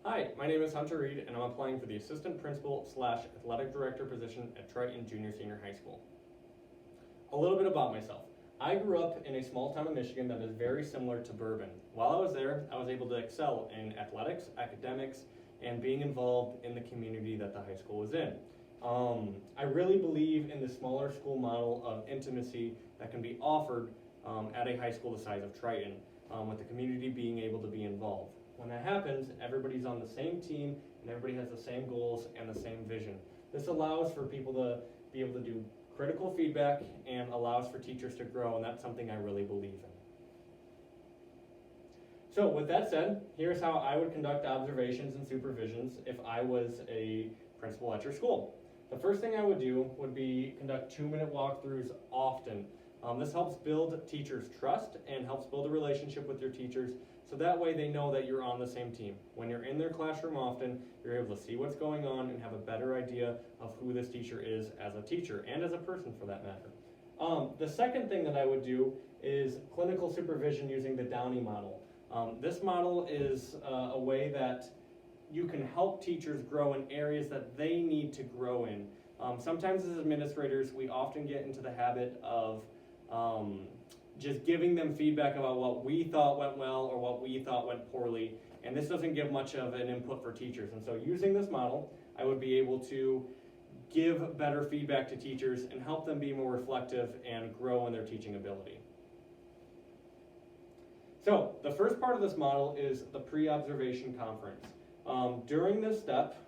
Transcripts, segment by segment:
Hi, my name is Hunter Reed, and I'm applying for the Assistant Principal / Athletic Director position at Triton Junior Senior High School. A little bit about myself. I grew up in a small town in Michigan that is very similar to Bourbon. While I was there, I was able to excel in athletics, academics, and being involved in the community that the high school was in. I really believe in the smaller school model of intimacy that can be offered at a high school the size of Triton, with the community being able to be involved. When that happens, everybody's on the same team and everybody has the same goals and the same vision. This allows for people to be able to do critical feedback and allows for teachers to grow, and that's something I really believe in. So with that said, here's how I would conduct observations and supervisions if I was a principal at your school. The first thing I would do would be conduct 2-minute walkthroughs often. This helps build teachers' trust and helps build a relationship with your teachers, so that way they know that you're on the same team. When you're in their classroom often, you're able to see what's going on and have a better idea of who this teacher is as a teacher and as a person for that matter. The second thing that I would do is clinical supervision using the Downey model. This model is a way that you can help teachers grow in areas that they need to grow in. Sometimes as administrators, we often get into the habit of just giving them feedback about what we thought went well or what we thought went poorly, and this doesn't give much of an input for teachers. And so using this model, I would be able to give better feedback to teachers and help them be more reflective and grow in their teaching ability. So the first part of this model is the pre-observation conference. During this step,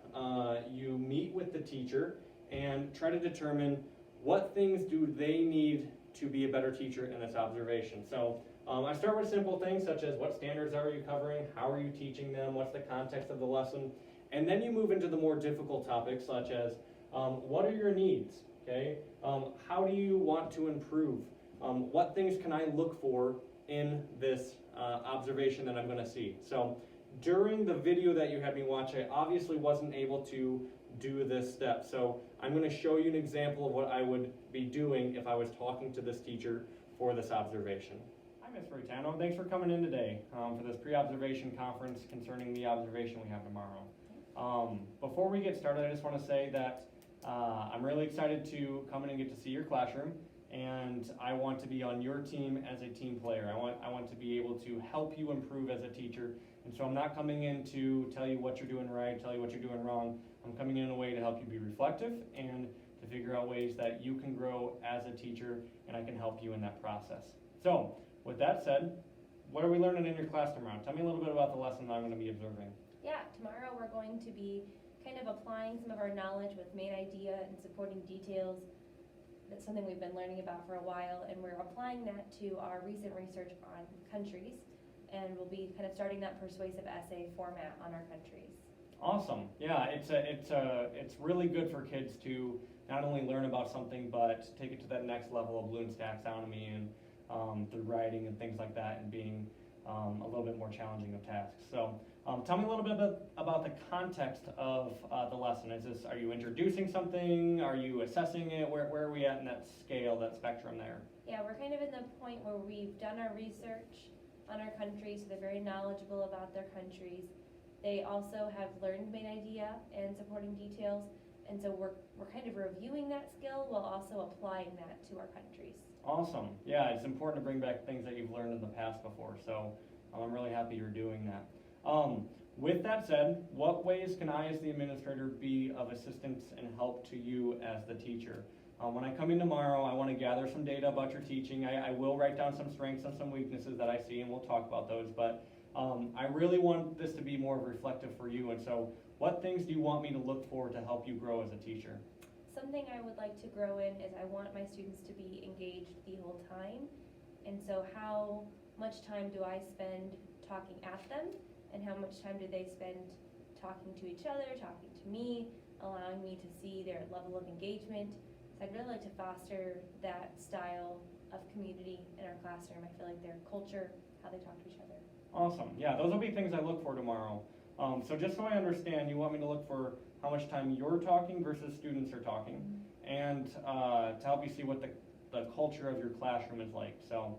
you meet with the teacher and try to determine what things do they need to be a better teacher in this observation. So I start with simple things such as what standards are you covering, how are you teaching them, what's the context of the lesson, and then you move into the more difficult topics such as what are your needs, okay? How do you want to improve? What things can I look for in this observation that I'm going to see? So during the video that you had me watch, I obviously wasn't able to do this step. So I'm going to show you an example of what I would be doing if I was talking to this teacher for this observation. Hi, Ms. Fritano. Thanks for coming in today for this pre-observation conference concerning the observation we have tomorrow. Before we get started, I just want to say that I'm really excited to come in and get to see your classroom, and I want to be on your team as a team player. I want to be able to help you improve as a teacher, and so I'm not coming in to tell you what you're doing right, tell you what you're doing wrong. I'm coming in a way to help you be reflective and to figure out ways that you can grow as a teacher, and I can help you in that process. So, with that said, what are we learning in your class tomorrow? Tell me a little bit about the lesson that I'm going to be observing. Yeah, tomorrow we're going to be kind of applying some of our knowledge with main idea and supporting details. That's something we've been learning about for a while, and we're applying that to our recent research on countries, and we'll be kind of starting that persuasive essay format on our countries. Awesome. Yeah, it's really good for kids to not only learn about something, but take it to that next level of Bloom's taxonomy and through writing and things like that, and being a little bit more challenging of tasks. So tell me a little bit about the context of the lesson. Are you introducing something? Are you assessing it? Where are we at in that scale, that spectrum there? Yeah, we're kind of in the point where we've done our research on our countries, so they're very knowledgeable about their countries. They also have learned main idea and supporting details, and so we're kind of reviewing that skill while also applying that to our countries. Awesome. Yeah, it's important to bring back things that you've learned in the past before, so I'm really happy you're doing that. With that said, what ways can I as the administrator be of assistance and help to you as the teacher? When I come in tomorrow, I want to gather some data about your teaching. I will write down some strengths and some weaknesses that I see, and we'll talk about those, but I really want this to be more reflective for you, and so what things do you want me to look for to help you grow as a teacher? Something I would like to grow in is I want my students to be engaged the whole time, and so how much time do I spend talking at them, and how much time do they spend talking to each other, talking to me, allowing me to see their level of engagement. So I'd really like to foster that style of community in our classroom. I feel like their culture, how they talk to each other. Awesome. Yeah, those will be things I look for tomorrow. So just so I understand, you want me to look for how much time you're talking versus students are talking, and to help you see what the culture of your classroom is like. So,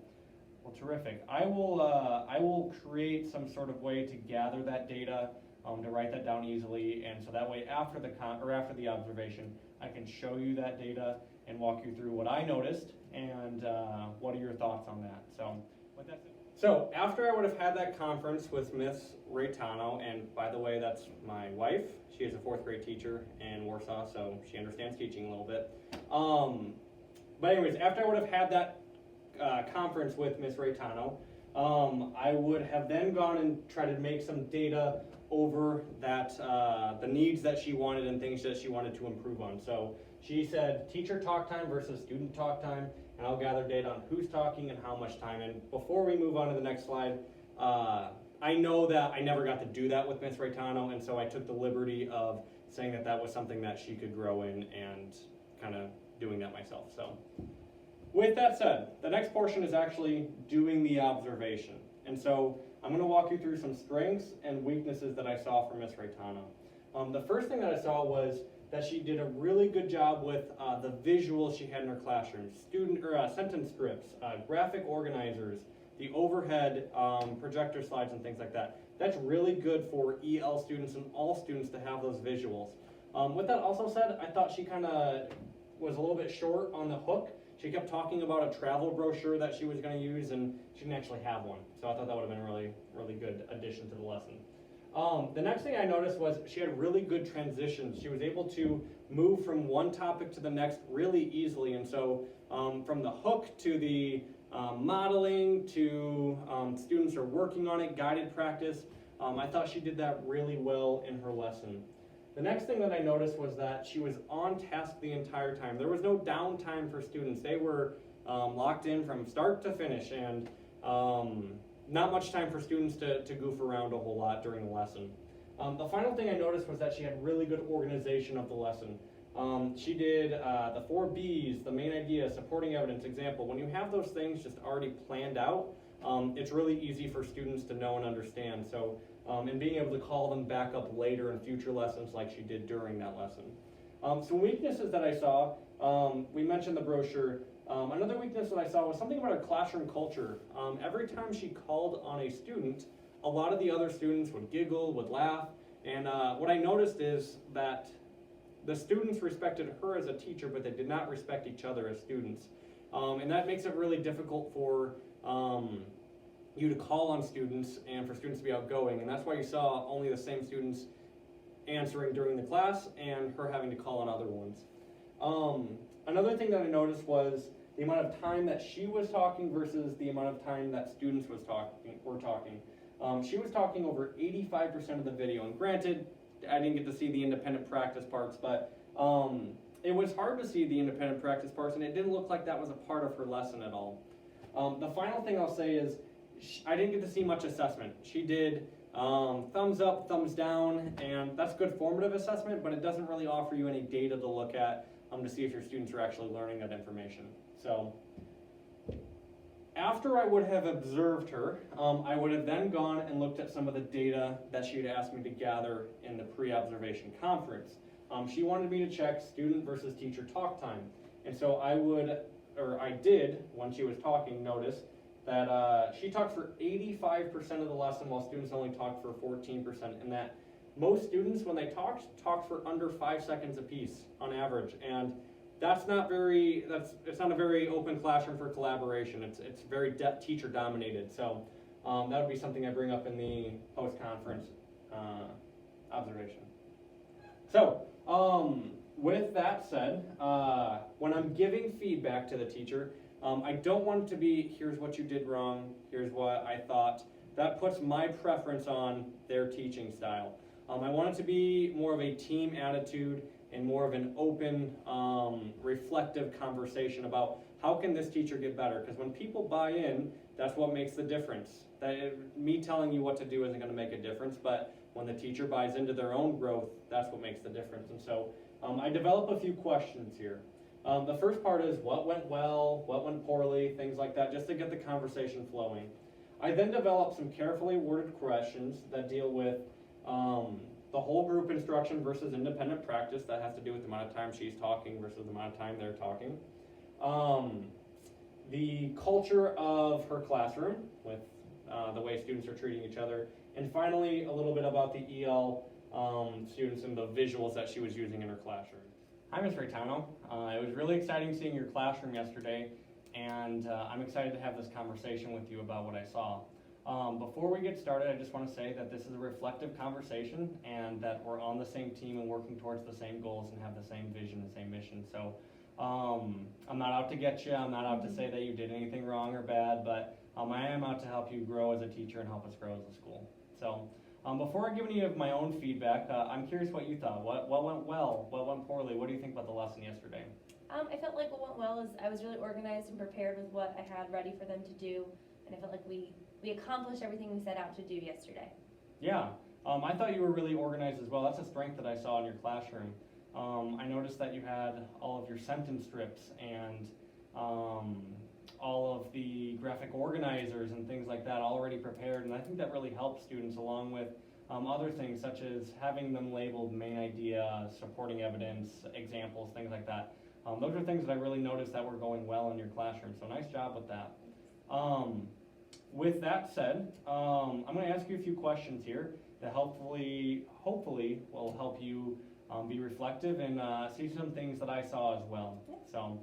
well, terrific. I will create some sort of way to gather that data to write that down easily, and so that way after after the observation, I can show you that data and walk you through what I noticed and what are your thoughts on that. So, with that said, so after I would have had that conference with Miss Raytano, and by the way, that's my wife. She is a 4th grade teacher in Warsaw, so she understands teaching a little bit. But anyways, after I would have had that conference with Miss Raytano, I would have then gone and tried to make some data over that the needs that she wanted and things that she wanted to improve on. So she said teacher talk time versus student talk time, and I'll gather data on who's talking and how much time. And before we move on to the next slide, I know that I never got to do that with Miss Raytano, and so I took the liberty of saying that that was something that she could grow in and kind of doing that myself. So with that said, the next portion is actually doing the observation. And so I'm going to walk you through some strengths and weaknesses that I saw from Miss Raytano. The first thing that I saw was that she did a really good job with the visuals she had in her classroom. Sentence scripts, graphic organizers, the overhead projector slides and things like that. That's really good for EL students and all students to have those visuals. With that also said, I thought she kind of was a little bit short on the hook. She kept talking about a travel brochure that she was going to use, and she didn't actually have one. So I thought that would have been a really, really good addition to the lesson. The next thing I noticed was she had really good transitions. She was able to move from one topic to the next really easily. And so from the hook to the modeling to students are working on it, guided practice, I thought she did that really well in her lesson. The next thing that I noticed was that she was on task the entire time. There was no downtime for students. They were locked in from start to finish, and not much time for students to goof around a whole lot during the lesson. The final thing I noticed was that she had really good organization of the lesson. She did the 4 B's, the main idea, supporting evidence, example. When you have those things just already planned out, it's really easy for students to know and understand. So, and being able to call them back up later in future lessons like she did during that lesson. Some weaknesses that I saw, we mentioned the brochure. Another weakness that I saw was something about her classroom culture. Every time she called on a student, a lot of the other students would giggle, would laugh, and what I noticed is that the students respected her as a teacher, but they did not respect each other as students. And that makes it really difficult for you to call on students and for students to be outgoing, and that's why you saw only the same students answering during the class and her having to call on other ones. Another thing that I noticed was the amount of time that she was talking versus the amount of time that students were talking. She was talking over 85% of the video, and granted, I didn't get to see the independent practice parts, but it was hard to see the independent practice parts, and it didn't look like that was a part of her lesson at all. The final thing I'll say is I didn't get to see much assessment. She did thumbs up, thumbs down, and that's good formative assessment, but it doesn't really offer you any data to look at to see if your students are actually learning that information. So after I would have observed her, I would have then gone and looked at some of the data that she had asked me to gather in the pre-observation conference. She wanted me to check student versus teacher talk time. And so I did, when she was talking, notice that she talked for 85% of the lesson while students only talked for 14%, and that most students, when they talked for under 5 seconds apiece on average. And it's not a very open classroom for collaboration. It's very teacher dominated. So that would be something I bring up in the post-conference observation. So with that said, when I'm giving feedback to the teacher, I don't want it to be, here's what you did wrong, here's what I thought. That puts my preference on their teaching style. I want it to be more of a team attitude and more of an open, reflective conversation about how can this teacher get better? Because when people buy in, that's what makes the difference. Me telling you what to do isn't going to make a difference, but when the teacher buys into their own growth, that's what makes the difference. And so I develop a few questions here. The first part is what went well, what went poorly, things like that, just to get the conversation flowing. I then develop some carefully worded questions that deal with the whole group instruction versus independent practice. That has to do with the amount of time she's talking versus the amount of time they're talking. The culture of her classroom with the way students are treating each other, And finally, a little bit about the EL students and the visuals that she was using in her classroom. Hi, Ms. Raitano. It was really exciting seeing your classroom yesterday, and I'm excited to have this conversation with you about what I saw. Before we get started, I just want to say that this is a reflective conversation and that we're on the same team and working towards the same goals and have the same vision, the same mission. So I'm not out to get you. I'm not out to say that you did anything wrong or bad, but I am out to help you grow as a teacher and help us grow as a school. So before I give any of my own feedback, I'm curious what you thought. What went well? What went poorly? What do you think about the lesson yesterday? I felt like what went well is I was really organized and prepared with what I had ready for them to do, and I felt like we accomplished everything we set out to do yesterday. Yeah, I thought you were really organized as well. That's a strength that I saw in your classroom. I noticed that you had all of your sentence strips and all of the graphic organizers and things like that already prepared, and I think that really helps students, along with other things such as having them labeled main idea, supporting evidence, examples, things like that. Those are things that I really noticed that were going well in your classroom, so nice job with that. With that said, I'm going to ask you a few questions here that hopefully will help you be reflective and see some things that I saw as well. So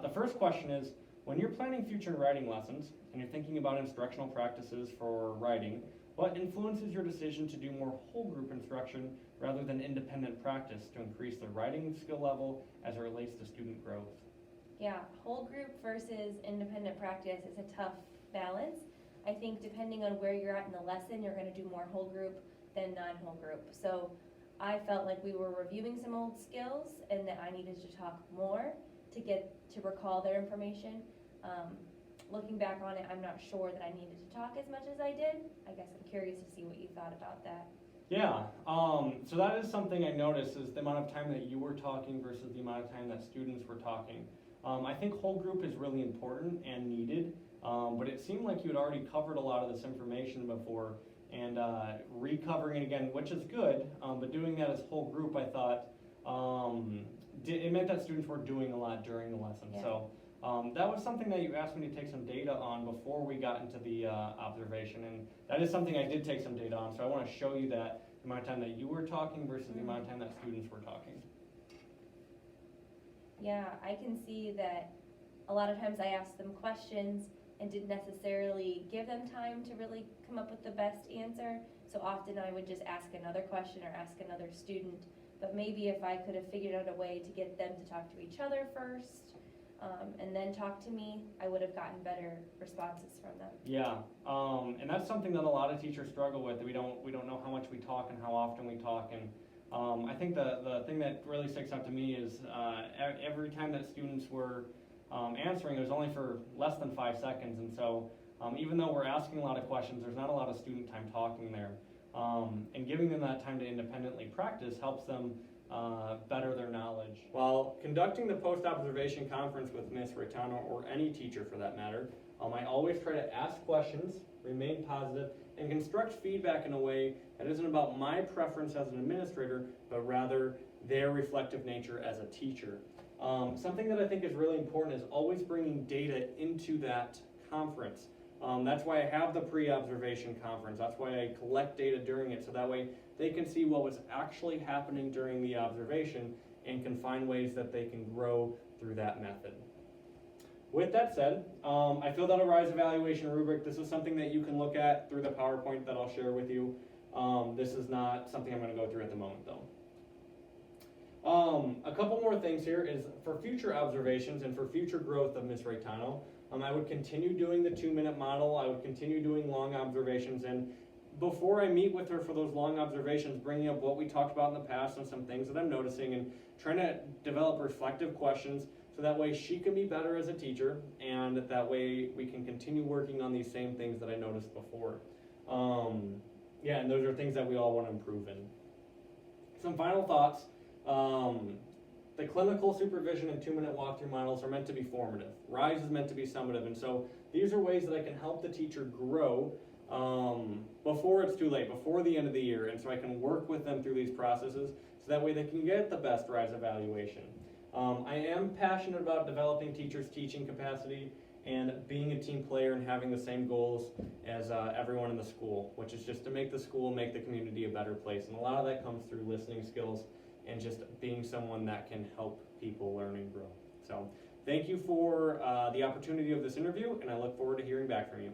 the first question is, when you're planning future writing lessons and you're thinking about instructional practices for writing, what influences your decision to do more whole group instruction rather than independent practice to increase the writing skill level as it relates to student growth? Yeah, whole group versus independent practice is a tough balance. I think depending on where you're at in the lesson, you're going to do more whole group than non-whole group. So I felt like we were reviewing some old skills and that I needed to talk more to recall their information. Looking back on it, I'm not sure that I needed to talk as much as I did. I guess I'm curious to see what you thought about that. Yeah, so that is something I noticed, is the amount of time that you were talking versus the amount of time that students were talking. I think whole group is really important and needed, but it seemed like you had already covered a lot of this information before, and recovering it again, which is good, but doing that as whole group, I thought, it meant that students were doing a lot during the lesson. Yeah. So that was something that you asked me to take some data on before we got into the observation, and that is something I did take some data on, so I want to show you that the amount of time that you were talking versus the amount of time that students were talking. Yeah, I can see that a lot of times I asked them questions and didn't necessarily give them time to really come up with the best answer. So often I would just ask another question or ask another student. But maybe if I could have figured out a way to get them to talk to each other first and then talk to me, I would have gotten better responses from them. Yeah, and that's something that a lot of teachers struggle with. We don't know how much we talk and how often we talk, and I think the thing that really sticks out to me is every time that students were answering, it was only for less than 5 seconds, and so even though we're asking a lot of questions, there's not a lot of student time talking there, and giving them that time to independently practice helps them better their knowledge. While conducting the post-observation conference with Ms. Raitano, or any teacher for that matter, I always try to ask questions, remain positive, and construct feedback in a way that isn't about my preference as an administrator, but rather their reflective nature as a teacher. Something that I think is really important is always bringing data into that conference. That's why I have the pre-observation conference. That's why I collect data during it, so that way they can see what was actually happening during the observation and can find ways that they can grow through that method. With that said, I filled out a RISE evaluation rubric. This is something that you can look at through the PowerPoint that I'll share with you. This is not something I'm going to go through at the moment, though. A couple more things here is for future observations and for future growth of Ms. Raitano, I would continue doing the 2-minute model. I would continue doing long observations, and before I meet with her for those long observations, bringing up what we talked about in the past and some things that I'm noticing, and trying to develop reflective questions so that way she can be better as a teacher, and that way we can continue working on these same things that I noticed before. Yeah, and those are things that we all want to improve in. Some final thoughts. The clinical supervision and 2-minute walkthrough models are meant to be formative. RISE is meant to be summative, and so these are ways that I can help the teacher grow before it's too late, before the end of the year, and so I can work with them through these processes so that way they can get the best RISE evaluation. I am passionate about developing teachers' teaching capacity and being a team player and having the same goals as everyone in the school, which is just to make the school, make the community a better place. And a lot of that comes through listening skills and just being someone that can help people learn and grow. So thank you for the opportunity of this interview, and I look forward to hearing back from you.